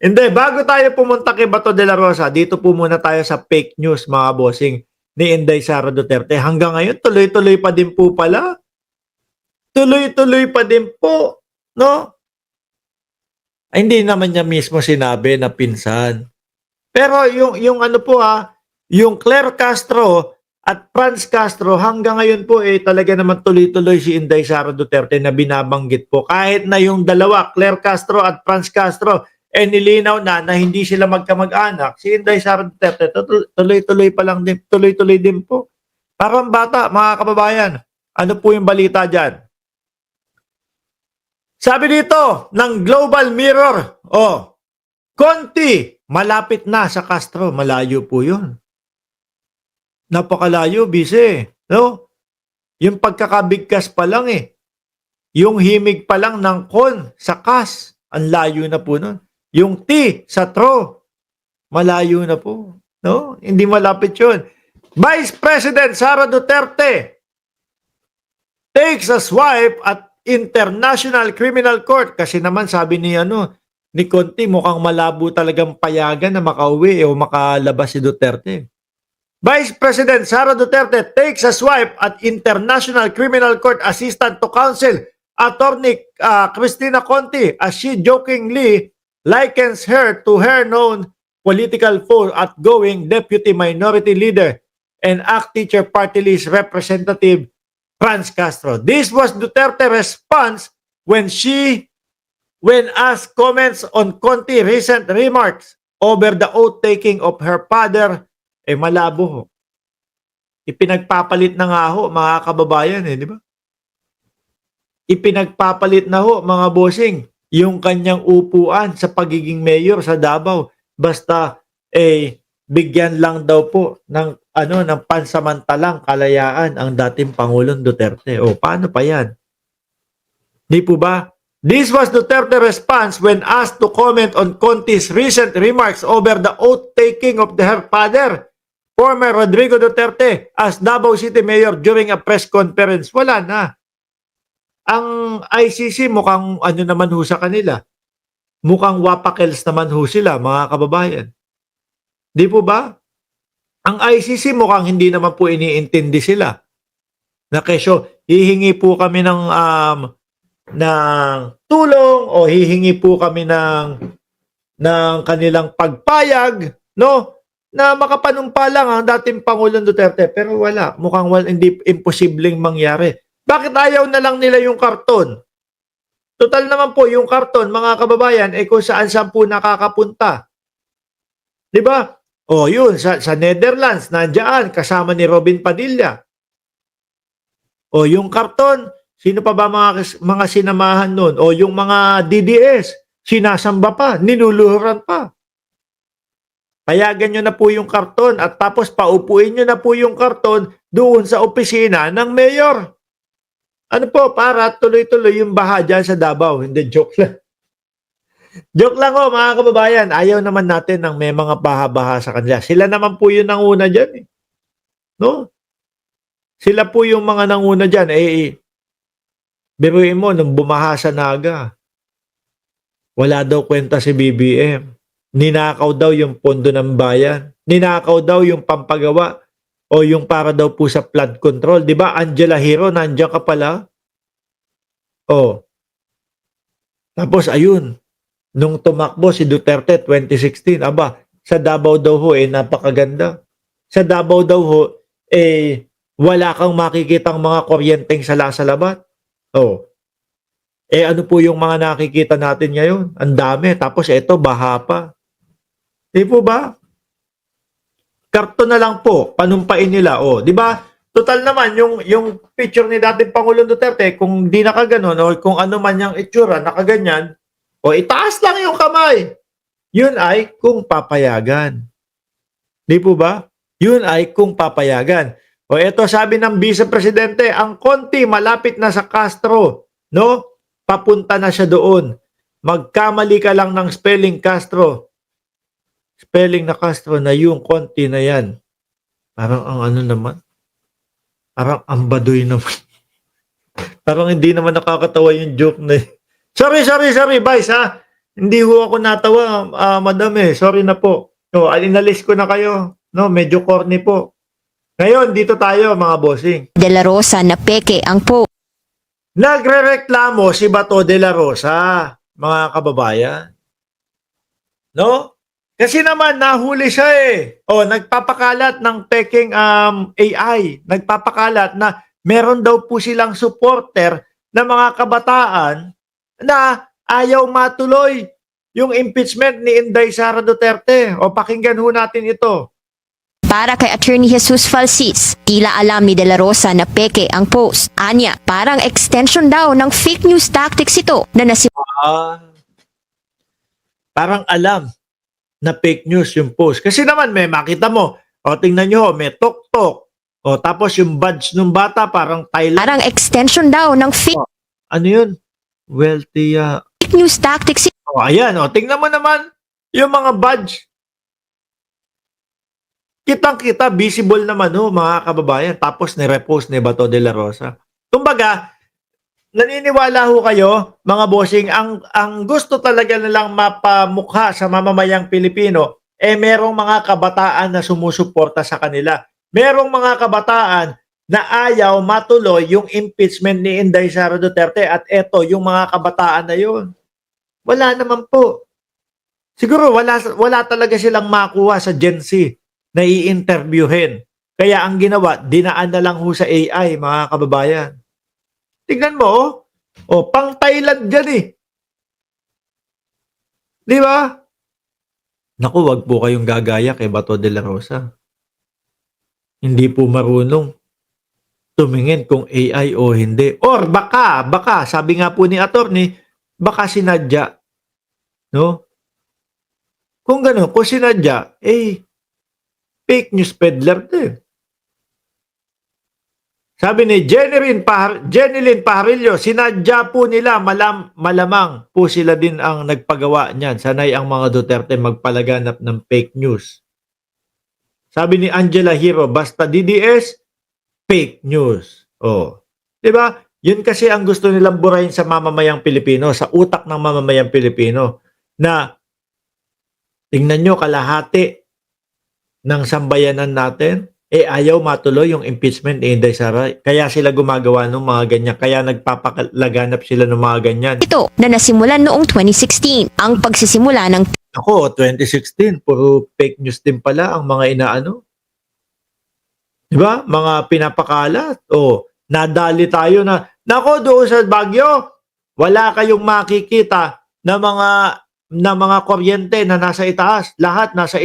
Hindi, bago tayo pumunta kay Bato de la Rosa, dito po muna tayo sa fake news, mga bossing, ni Inday Sara Duterte. Hanggang ngayon, tuloy-tuloy pa din po pala. Tuloy-tuloy pa din po, no? Ay, hindi naman niya mismo sinabi na pinsan. Pero yung ano po yung Claire Castro at Franz Castro, hanggang ngayon po talaga naman tuloy-tuloy si Inday Sara Duterte na binabanggit po. Kahit na yung dalawa, Claire Castro at Franz Castro, nilinaw na hindi sila magkamag-anak, si Inday Sara Duterte, tuloy-tuloy pa lang din, tuloy-tuloy din po. Parang bata, mga kababayan. Ano po yung balita dyan? Sabi dito ng Global Mirror, Conti, malapit na sa Castro. Malayo po yun. Napakalayo, busy. No? Yung pagkakabigkas pa lang Yung himig pa lang ng con sa Cas, ang layo na po nun. Yung T sa tro, malayo na po. No? Hindi malapit yun. Vice President Sara Duterte takes a swipe at International Criminal Court. Kasi naman sabi ni Conti, mukhang malabo talagang payagan na makauwi o makalabas si Duterte. Vice President Sara Duterte takes a swipe at International Criminal Court Assistant to Counsel Attorney Cristina Conti as she jokingly likens her to her known political foe outgoing Deputy Minority Leader and ACT Teacher Party List Representative Franz Castro. This was Duterte's response when asked comments on Conti recent remarks over the oath-taking of her father. Malabo. Ipinagpapalit na nga mga kababayan di ba? Ipinagpapalit na mga bossing, yung kanyang upuan sa pagiging mayor sa Davao. Basta, bigyan lang daw po ng pansamantalang kalayaan ang dating Pangulong Duterte. Paano pa yan? Di po ba? This was Duterte's response when asked to comment on Conti's recent remarks over the oath-taking of her father, former Rodrigo Duterte, as Davao City Mayor during a press conference. Wala na. Ang ICC mukhang naman ho sa kanila. Mukhang wapakels naman ho sila, mga kababayan. Di po ba? Ang ICC mukhang hindi naman po iniintindi sila. Na kesyo, hihingi po kami ng tulong o hihingi po kami ng kanilang pagpayag, no? Na makapanumpa lang ang dating Pangulong Duterte. Pero wala. Mukhang hindi imposibleng mangyari. Bakit ayaw na lang nila yung karton? Total naman po, yung karton, mga kababayan, kung saan-saan po nakakapunta. Di ba? Yun, sa Netherlands, nandiyan, kasama ni Robin Padilla. Yung karton, sino pa ba mga sinamahan nun? Yung mga DDS, sinasamba pa, niluluhuran pa. Payagan nyo na po yung karton at tapos paupuin nyo na po yung karton doon sa opisina ng mayor. Ano po, para tuloy-tuloy yung baha dyan sa Davao. Hindi, joke lang. Joke lang mga kababayan. Ayaw naman natin ng may mga baha-baha sa kanila. Sila naman po yung nanguna dyan. No? Sila po yung mga nanguna dyan. Biruin mo, nung bumaha sa Naga, wala daw kwenta si BBM. Ninakaw daw yung pondo ng bayan. Ninakaw daw yung pampagawa o yung para daw po sa flood control. Di ba, Angela Hero, nandiyan ka pala? Tapos, ayun, nung tumakbo si Duterte 2016, sa Davao daw ho, napakaganda. Sa Davao daw ho, wala kang makikitang mga kuryenteng sala-salabat. Ano po yung mga nakikita natin ngayon? Ang dami. Tapos, ito, baha pa. Di po ba? Karton na lang po, panumpain nila. Di ba? Total naman, yung picture ni dating Pangulong Duterte, kung di nakaganon, o kung ano man yung itsura, nakaganyan, itaas lang yung kamay. Yun ay kung papayagan. Di po ba? Yun ay kung papayagan. Ito sabi ng Vice Presidente, ang Conti malapit na sa Castro, no? Papunta na siya doon. Magkamali ka lang ng spelling Castro. Spelling na Castro na yung Conti na yan. Parang ang naman. Parang ambadoy naman. Parang hindi naman nakakatawa yung joke na Sorry, Vice Hindi ho ako natawa, madam, eh, sorry na po. Oh, inalis ko na kayo, 'no, medyo corny po. Ngayon dito tayo mga bossing. De La Rosa na peke ang post. Nagrereklamo si Bato de la Rosa, mga kababayan. No? Kasi naman nahuli siya eh. O nagpapakalat ng peking AI, nagpapakalat na meron daw po silang supporter na mga kabataan na ayaw matuloy yung impeachment ni Inday Sara Duterte. O pakinggan ho natin ito. Para kay Attorney Jesus Falsis, tila alam ni De La Rosa na peke ang post. Anya, parang extension daw ng fake news tactics ito na Parang alam na fake news yung post. Kasi naman may makita mo, o tingnan nyo, may tok-tok. O tapos yung badge ng bata parang Thailand. parang extension daw ng fake Ano yun? Wealthy. news tactics O ayan, o tingnan mo naman yung mga badge. Kitang-kita, visible naman ho, mga kababayan. Tapos ni-repost ni Bato de la Rosa. Kumbaga, naniniwala ho kayo, mga bossing, ang gusto talaga nilang mapamukha sa mamamayang Pilipino, eh merong mga kabataan na sumusuporta sa kanila. Merong mga kabataan na ayaw matuloy yung impeachment ni Inday Sara Duterte at eto, yung mga kabataan na yun. Wala naman po. Siguro wala talaga silang makuha sa Gen Z na i-interviewin. Kaya ang ginawa, dinaan na lang ho sa AI, mga kababayan. Tignan mo, pang Thailand dyan eh. Di ba? Naku, wag po kayong gagaya kay Bato de la Rosa. Hindi po marunong tumingin kung AI o hindi. Or baka, sabi nga po ni attorney, baka sinadya. No? Kung gano'n, kung sinadya, fake news peddler din. Sabi ni Jeneline Pajarillo, sinadya po nila, malamang po sila din ang nagpagawa niyan. Sanay ang mga Duterte magpalaganap ng fake news. Sabi ni Angela Hero, basta DDS, fake news. Di ba? Yun kasi ang gusto nilang burahin sa mamamayang Pilipino, sa utak ng mamamayang Pilipino, na tingnan nyo kalahati ng sambayanan natin, ayaw matuloy yung impeachment ni Inday Sara. Kaya sila gumagawa ng mga ganyan. Kaya nagpapalaganap sila ng mga ganyan. ito na nasimulan noong 2016. Ang pagsisimula ng Ako, 2016, puro fake news din pala ang mga inaano. Diba? Mga pinapakalat. Nadali tayo na, nako doon sa Baguio, wala kayong makikita na mga kuryente na nasa itaas. Lahat nasa